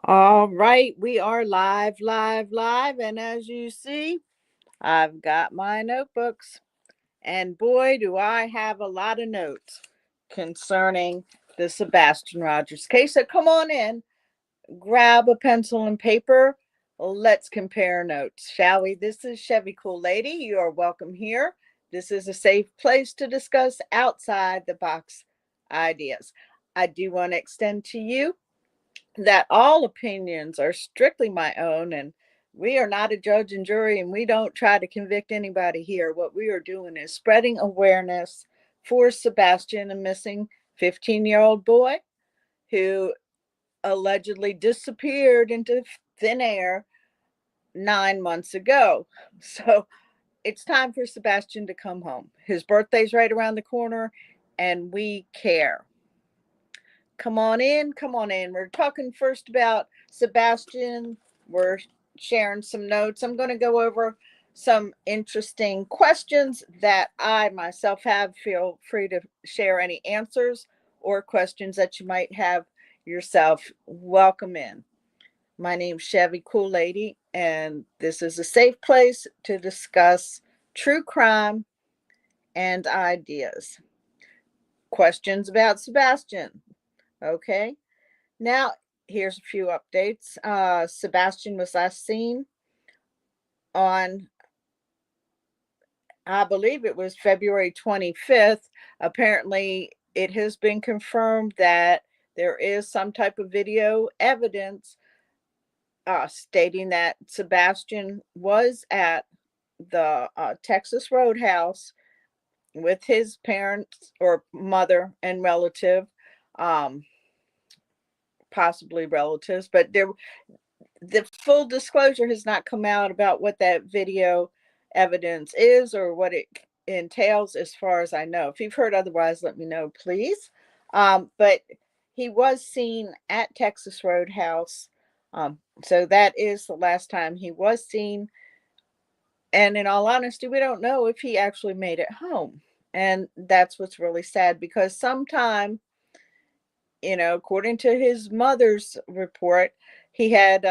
All right, we are live, live, live. And as you see, I've got my notebooks. And boy, do I have a lot of notes concerning the Sebastian Rogers case. So come on in, grab a pencil and paper. Let's compare notes, shall we? This is Chevy Cool Lady. You are welcome here. This is a safe place to discuss outside the box ideas. I do want to extend to you that all opinions are strictly my own, and we are not a judge and jury, and we don't try to convict anybody here. What we are doing is spreading awareness for Sebastian, a missing 15-year-old boy who allegedly disappeared into thin air 9 months ago. So it's time for Sebastian to come home. His birthday's right around the corner, and we care. Come on in, come on in. We're talking first about Sebastian. We're sharing some notes. I'm going to go over some interesting questions that I myself have. Feel free to share any answers or questions that you might have yourself. Welcome in. My name's Chevy Cool Lady, and this is a safe place to discuss true crime and ideas. Questions about Sebastian. Okay. Now, here's a few updates. Sebastian was last seen on, I believe it was February 25th. Apparently, it has been confirmed that there is some type of video evidence stating that Sebastian was at the Texas Roadhouse with his parents or mother and relative, um, possibly relatives, but the full disclosure has not come out about what that video evidence is or what it entails, as far as I know. If you've heard otherwise, let me know, please. But he was seen at Texas Roadhouse. So that is the last time he was seen. And in all honesty, we don't know if he actually made it home. And that's what's really sad, because sometime, according to his mother's report, he had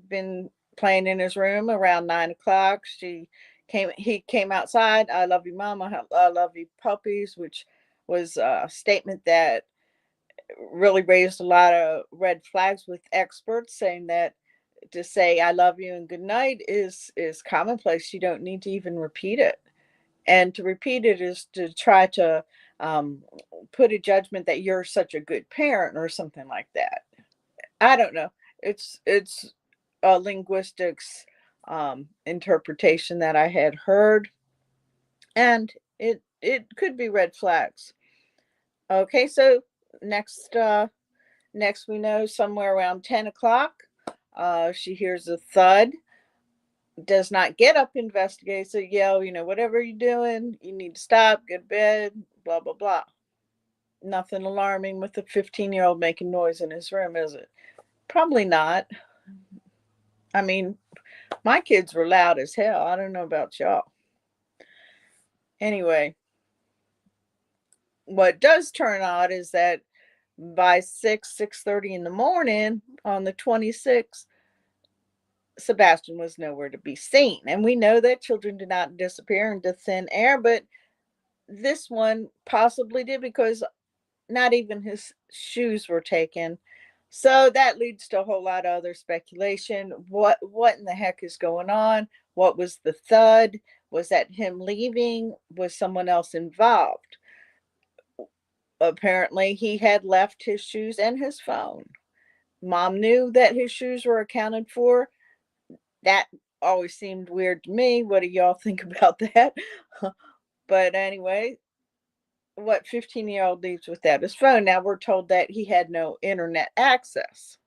been playing in his room around 9 o'clock. He came outside. I love you, mama. I love you, puppies, which was a statement that really raised a lot of red flags with experts, saying that to say I love you and good night is commonplace. You don't need to even repeat it. And to repeat it is to try to um, put a judgment that you're such a good parent or something like that. I don't know. It's a linguistics interpretation that I had heard, and it could be red flags. Okay, so next next we know somewhere around 10 o'clock, she hears a thud. Does not get up, investigate, so yell, whatever you're doing, you need to stop, get to bed, blah blah blah. Nothing alarming with a 15-year-old making noise in his room, is it? Probably not. I mean, my kids were loud as hell. I don't know about y'all. Anyway, what does turn odd is that by 6:30 in the morning on the 26th, Sebastian was nowhere to be seen. And we know that children do not disappear into thin air, but this one possibly did, because not even his shoes were taken. So that leads to a whole lot of other speculation. What in the heck is going on? What was the thud? Was that him leaving? Was someone else involved? Apparently, he had left his shoes and his phone. Mom knew that his shoes were accounted for. That always seemed weird to me. What do y'all think about that? But anyway, what 15-year-old leaves without his phone? Now we're told that he had no internet access.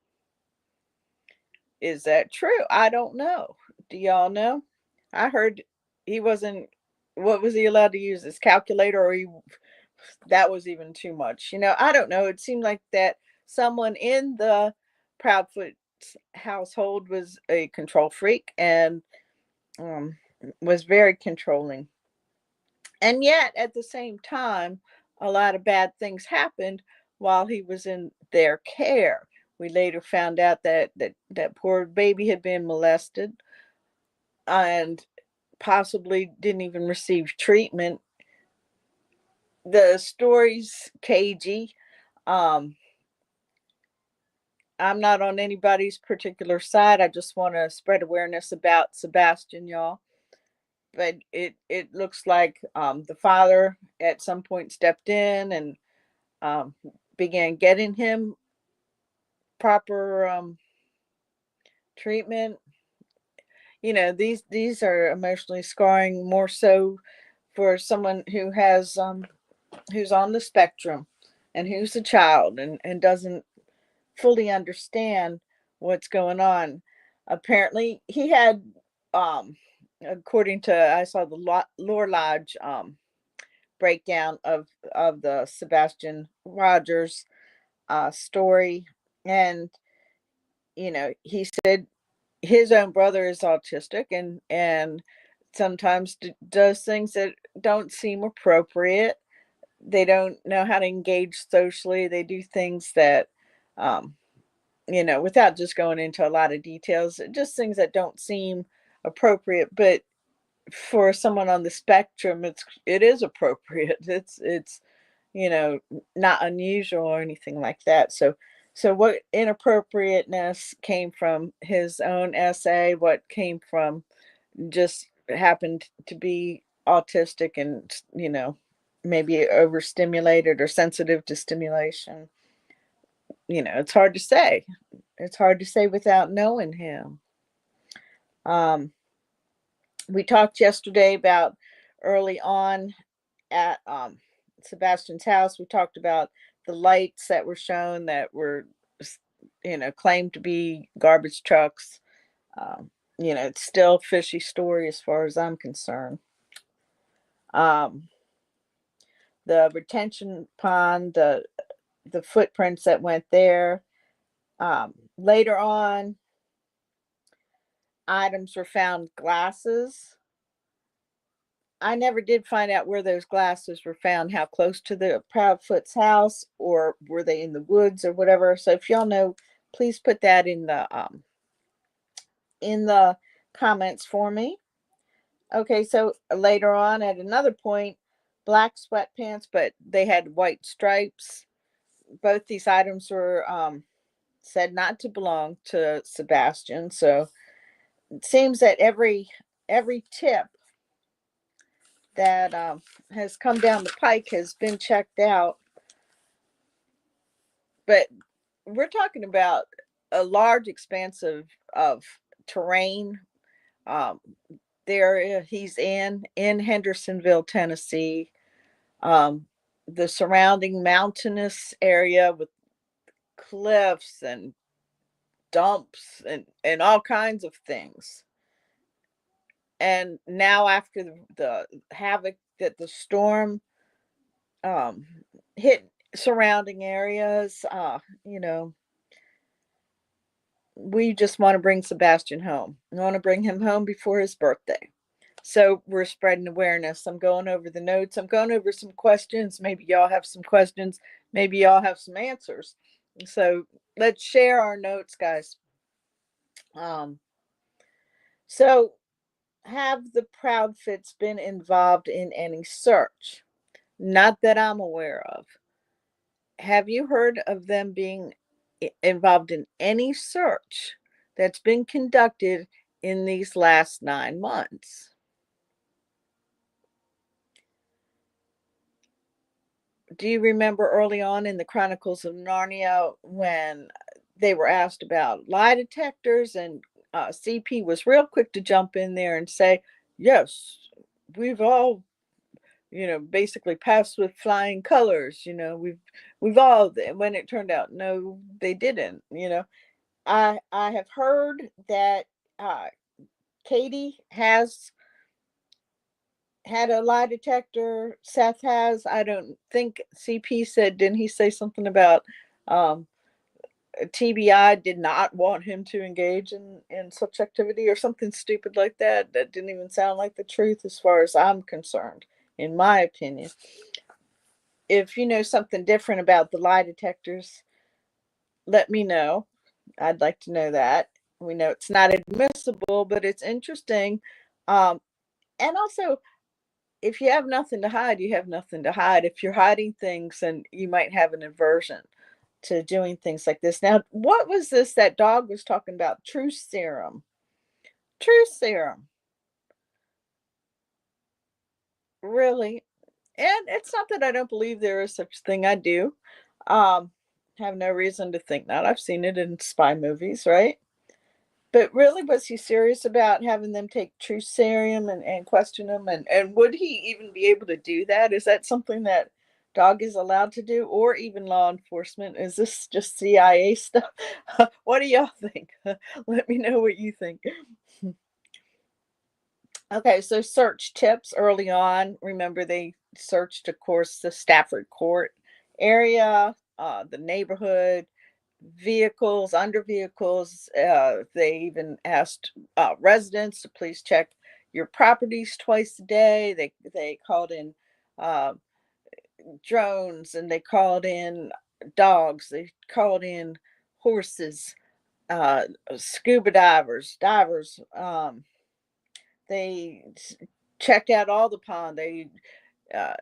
Is that true? I don't know. Do y'all know? I heard he wasn't. What was he allowed to use? His calculator, or he? That was even too much. I don't know. It seemed like that someone in the Proudfoot household was a control freak and um, was very controlling. And yet, at the same time, a lot of bad things happened while he was in their care. We later found out that poor baby had been molested and possibly didn't even receive treatment. The story's cagey. Um, I'm not on anybody's particular side. I just want to spread awareness about Sebastian, y'all. But it looks like the father at some point stepped in and um, began getting him proper treatment. These are emotionally scarring, more so for someone who's on the spectrum and who's a child and doesn't fully understand what's going on. Apparently, he had, um, according to I saw the Lore Lodge breakdown of the Sebastian Rogers story, and he said his own brother is autistic and sometimes does things that don't seem appropriate. They don't know how to engage socially. They do things that um, without just going into a lot of details, just things that don't seem appropriate. But for someone on the spectrum, it is appropriate. It's not unusual or anything like that. So what inappropriateness came from his own essay? What came from just happened to be autistic and maybe overstimulated or sensitive to stimulation? It's hard to say. It's hard to say without knowing him. Um, we talked yesterday about early on at Sebastian's house. We talked about the lights that were shown that were, claimed to be garbage trucks. Um, it's still a fishy story as far as I'm concerned. Um, the retention pond, the footprints that went there. Later on, items were found, glasses. I never did find out where those glasses were found, how close to the Proudfoot's house, or were they in the woods or whatever. So if y'all know, please put that in the comments for me. Okay, so later on at another point, black sweatpants, but they had white stripes. Both these items were said not to belong to Sebastian. So it seems that every tip that has come down the pike has been checked out. But we're talking about a large expanse of terrain. Um, there he's in Hendersonville, Tennessee. Um, the surrounding mountainous area with cliffs and dumps and all kinds of things. And now after the havoc that the storm um, hit surrounding areas, we just want to bring Sebastian home. We want to bring him home before his birthday. So we're spreading awareness. I'm going over the notes. I'm going over some questions. Maybe y'all have some questions. Maybe y'all have some answers. So let's share our notes, guys. Um, so have the Proudfits been involved in any search? Not that I'm aware of. Have you heard of them being involved in any search that's been conducted in these last 9 months? Do you remember early on in the Chronicles of Narnia when they were asked about lie detectors and CP was real quick to jump in there and say, yes, we've all, basically passed with flying colors. We've all, when it turned out, no, they didn't. I have heard that uh, Katie has had a lie detector. Seth has. I don't think CP said. Didn't he say something about um, TBI did not want him to engage in such activity or something stupid like that? That didn't even sound like the truth, as far as I'm concerned. In my opinion, if you know something different about the lie detectors, let me know. I'd like to know that. We know it's not admissible, but it's interesting. Um, and also, if you have nothing to hide, you have nothing to hide. If you're hiding things, then you might have an aversion to doing things like this. Now, what was this that dog was talking about? Truth serum. Truth serum. Really? And it's not that I don't believe there is such thing. I do. Um, have no reason to think not. I've seen it in spy movies, right? But really, was he serious about having them take truth serum and question him? And would he even be able to do that? Is that something that dog is allowed to do, or even law enforcement? Is this just CIA stuff? What do y'all think? Let me know what you think. Okay, so search tips early on. Remember, they searched, of course, the Stafford Court area, the neighborhood, vehicles, under vehicles. They even asked residents to please check your properties twice a day. They called in uh, drones, and they called in dogs. They called in horses, uh, scuba divers. They checked out all the pond. They uh,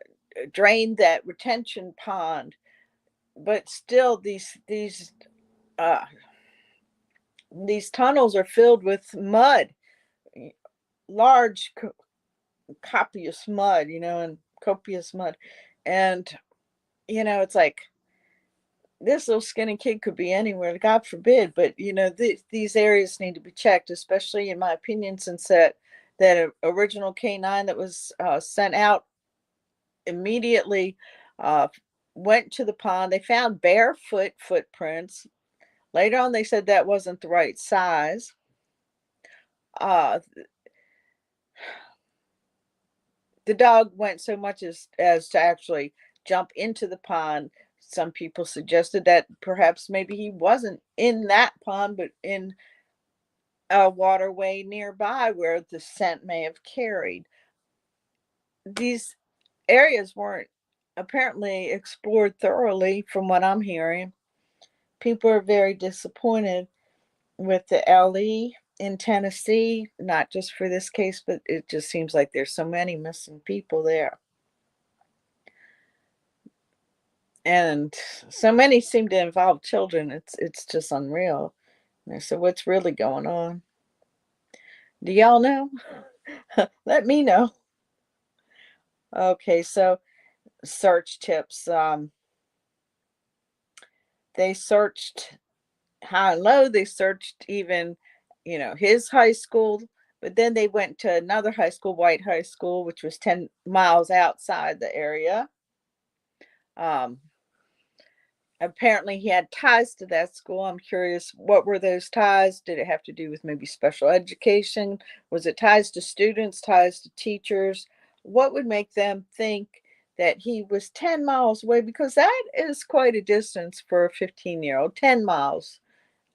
drained that retention pond, but still, uh, these tunnels are filled with mud, large, copious mud, and copious mud, and it's like this little skinny kid could be anywhere, God forbid. But these areas need to be checked, especially in my opinion, since that original canine that was sent out immediately uh, went to the pond. They found barefoot footprints. Later on, they said that wasn't the right size. Uh, the dog went so much as to actually jump into the pond. Some people suggested that perhaps maybe he wasn't in that pond, but in a waterway nearby where the scent may have carried. These areas weren't apparently explored thoroughly, from what I'm hearing. People are very disappointed with the LE in Tennessee, not just for this case, but it just seems like there's so many missing people there. And so many seem to involve children. It's just unreal. So what's really going on? Do y'all know? Let me know. Okay, so search tips. They searched high and low. They searched even, his high school, but then they went to another high school, White High School, which was 10 miles outside the area. Um, Apparently he had ties to that school. I'm curious, what were those ties? Did it have to do with maybe special education? Was it ties to students, ties to teachers? What would make them think that he was 10 miles away? Because that is quite a distance for a 15-year-old. 10 miles,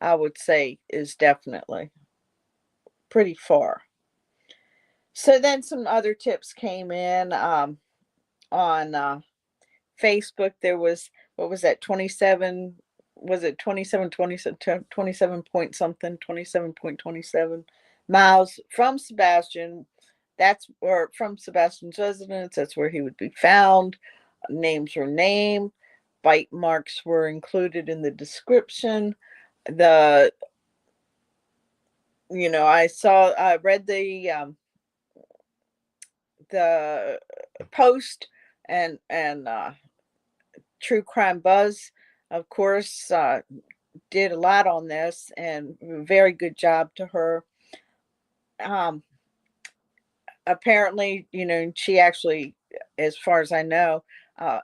I would say, is definitely pretty far. So then some other tips came in on Facebook. There was, what was that, 27, was it 27, 27 point something, 27.27 miles from Sebastian. That's, or from Sebastian's residence. That's where he would be found. Names were named. Bite marks were included in the description. The, I read the post, and True Crime Buzz, of course, did a lot on this, and very good job to her. Um, Apparently, she actually, as far as I know,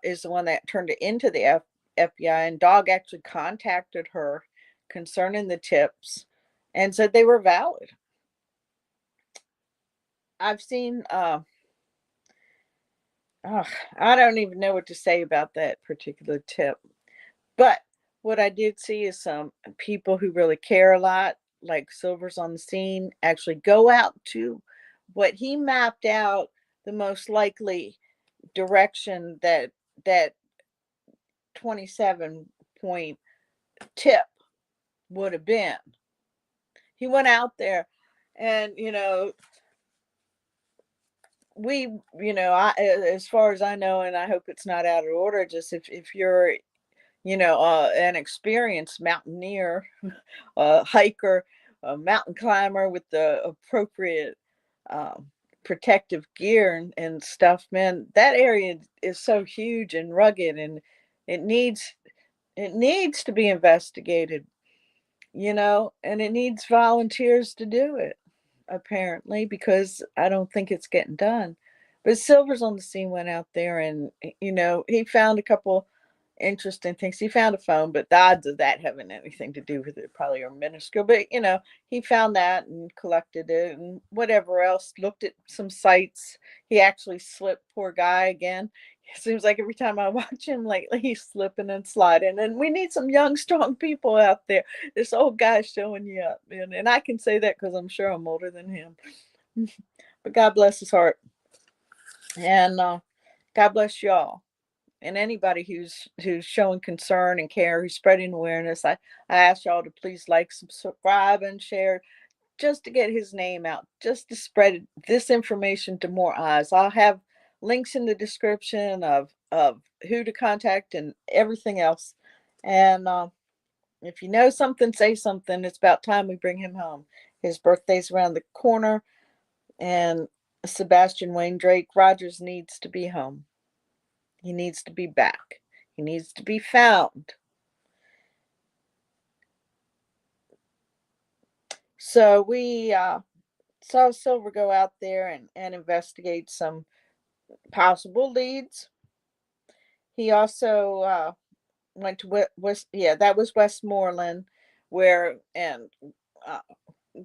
is the one that turned it into the FBI, and Dog actually contacted her concerning the tips and said they were valid. I've seen, oh, I don't even know what to say about that particular tip. But what I did see is some people who really care a lot, like Silver's on the scene, actually go out to what he mapped out, the most likely direction that 27 point tip would have been. He went out there, and we, as far as I know, and I hope it's not out of order, just if you're, an experienced mountaineer, a hiker, a mountain climber with the appropriate um, protective gear and stuff, man, that area is so huge and rugged, and it needs it needs to be investigated, and it needs volunteers to do it, apparently, because I don't think it's getting done. But Silver's on the scene, went out there, and he found a couple interesting things. He found a phone, but the odds of that having anything to do with it probably are minuscule. But he found that and collected it and whatever else. Looked at some sites. He actually slipped, poor guy, again. It seems like every time I watch him lately, he's slipping and sliding. And we need some young, strong people out there. This old guy's showing you up, and I can say that because I'm sure I'm older than him. But God bless his heart, and God bless y'all, and anybody who's showing concern and care, who's spreading awareness. I ask y'all to please like, subscribe, and share, just to get his name out, just to spread this information to more eyes. I'll have links in the description of who to contact and everything else. And if you know something, say something. It's about time we bring him home. His birthday's around the corner, and Sebastian Wayne Drake Rogers needs to be home. He needs to be back. He needs to be found. So we saw Silver go out there and investigate some possible leads. He also went to West, yeah, that was Westmoreland, where and uh,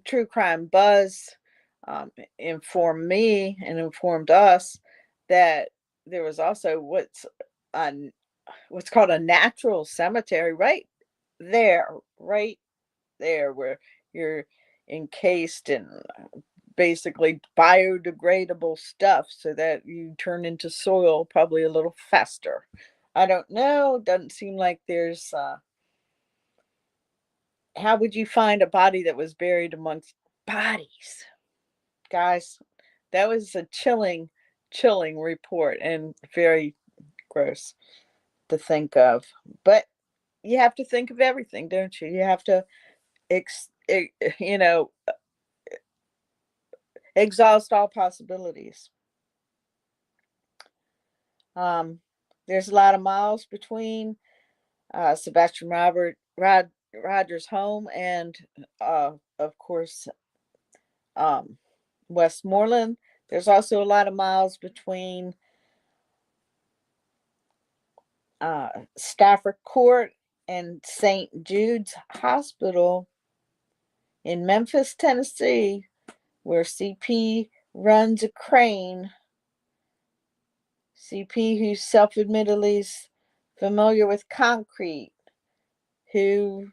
True Crime Buzz informed me and informed us that there was also what's called a natural cemetery there, right there, where you're encased in basically biodegradable stuff so that you turn into soil probably a little faster. I don't know. Doesn't seem like there's. How would you find a body that was buried amongst bodies? Guys, that was a chilling report and very gross to think of. But you have to think of everything, don't you? You have to, ex, e- you know, exhaust all possibilities. Um, there's a lot of miles between Sebastian Rogers' home and, of course, um, Westmoreland. There's also a lot of miles between Stafford Court and St. Jude's Hospital in Memphis, Tennessee, where CP runs a crane. CP, who's self admittedly familiar with concrete, who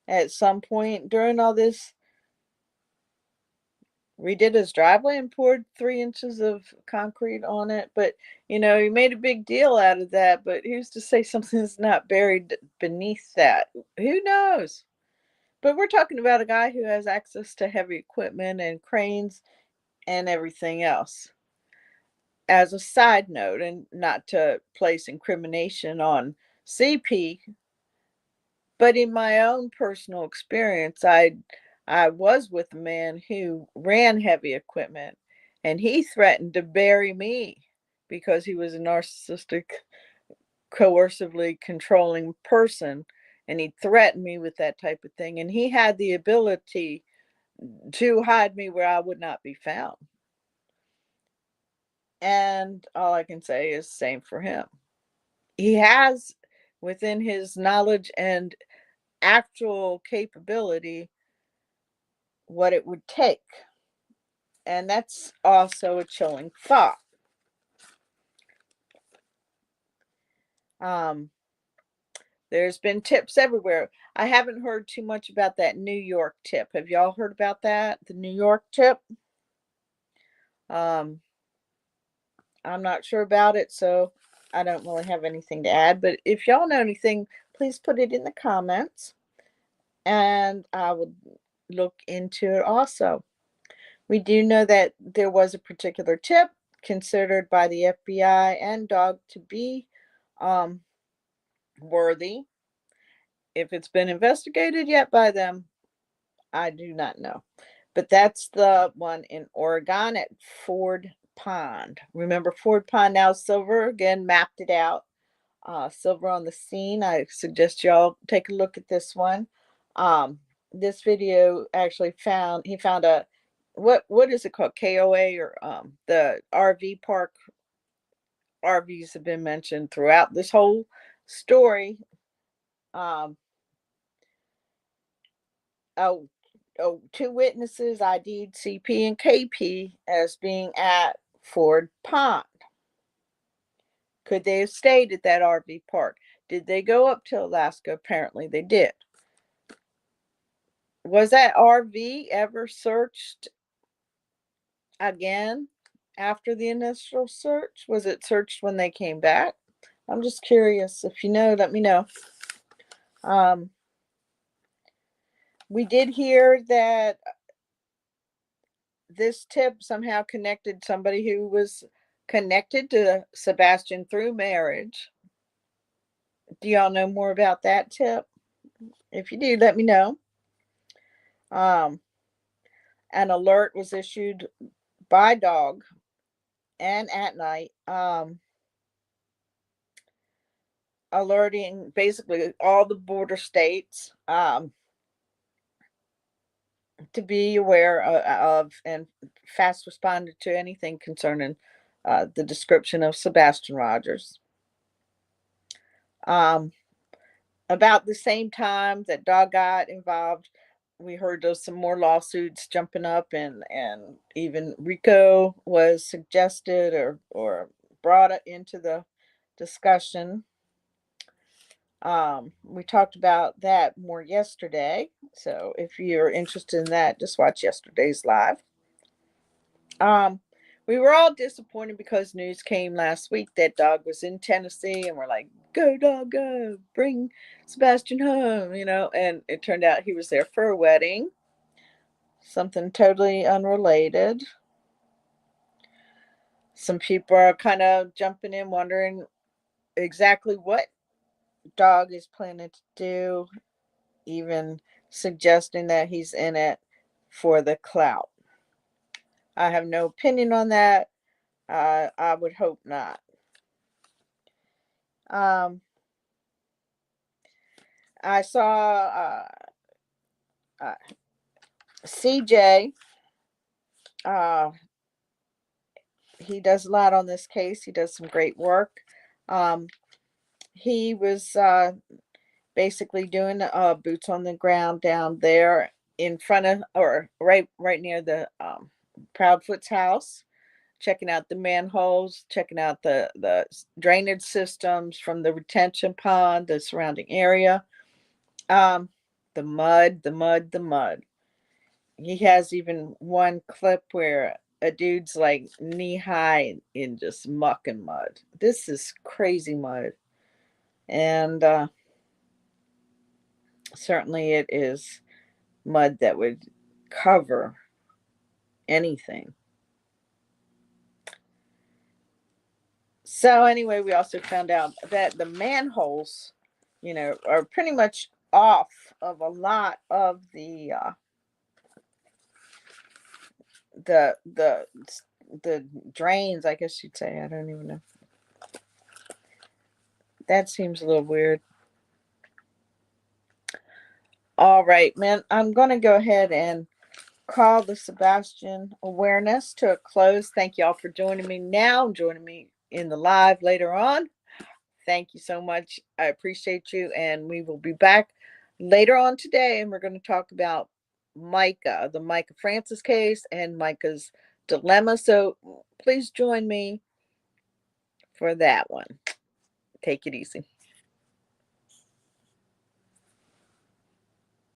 at some point during all this redid his driveway and poured 3 inches of concrete on it. But, he made a big deal out of that. But who's to say something's not buried beneath that? Who knows? But we're talking about a guy who has access to heavy equipment and cranes and everything else. As a side note, and not to place incrimination on CP, but in my own personal experience, I was with a man who ran heavy equipment, and he threatened to bury me because he was a narcissistic, coercively controlling person, and he threatened me with that type of thing, and he had the ability to hide me where I would not be found. And all I can say is same for him. He has within his knowledge and actual capability what it would take. And that's also a chilling thought. Um, there's been tips everywhere. I haven't heard too much about that New York tip. Have y'all heard about that? The New York tip? Um, I'm not sure about it, so I don't really have anything to add. But if y'all know anything, please put it in the comments. and I would look into it also. We do know that there was a particular tip considered by the FBI and dog to be um, worthy. If it's been investigated yet by them, I do not know. But that's the one in Oregon at Ford Pond. Remember Ford Pond now? Silver again mapped it out. Silver on the scene. I suggest y'all take a look at this one. This video actually he found a what is it called, KOA, or the RV park. RVs have been mentioned throughout this whole story. Um, oh, two witnesses ID'd CP and KP as being at Ford Pond. Could they have stayed at that RV park? Did they go up to Alaska? Apparently they did. Was that RV ever searched again after the initial search? Was it searched when they came back? I'm just curious. If you know, let me know. Um, we did hear that this tip somehow connected somebody who was connected to Sebastian through marriage. Do y'all know more about that tip? If you do, let me know. Um, an alert was issued by dog and at night, alerting basically all the border states to be aware of and fast responded to anything concerning the description of Sebastian Rogers. Um, about the same time that dog got involved, we heard there's some more lawsuits jumping up, and even RICO was suggested or brought into the discussion. We talked about that more yesterday. So if you're interested in that, just watch yesterday's live. Um, we were all disappointed because news came last week that dog was in Tennessee, and we're like, go dog, go, bring Sebastian home, and it turned out he was there for a wedding, something totally unrelated. Some people are kind of jumping in, wondering exactly what dog is planning to do, even suggesting that he's in it for the clout. I have no opinion on that. I would hope not. Um, I saw uh, CJ. Uh, he does a lot on this case. He does some great work. Um, he was basically doing boots on the ground down there in front of, or right near the Proudfoot's house, checking out the manholes, checking out the drainage systems from the retention pond, the surrounding area. Um, the mud, the mud, the mud. He has even one clip where a dude's like knee high in just muck and mud. This is crazy mud. And certainly it is mud that would cover anything. So anyway, we also found out that the manholes, are pretty much off of a lot of the the the drains, I guess you'd say. I don't even know. That seems a little weird. All right, man. I'm gonna go ahead and call the Sebastian awareness to a close. Thank y'all for joining me now, joining me in the live later on. Thank you so much. I appreciate you. And we will be back later on today. And we're going to talk about Micah, the Micah Francis case, and Micah's dilemma. So please join me for that one. Take it easy.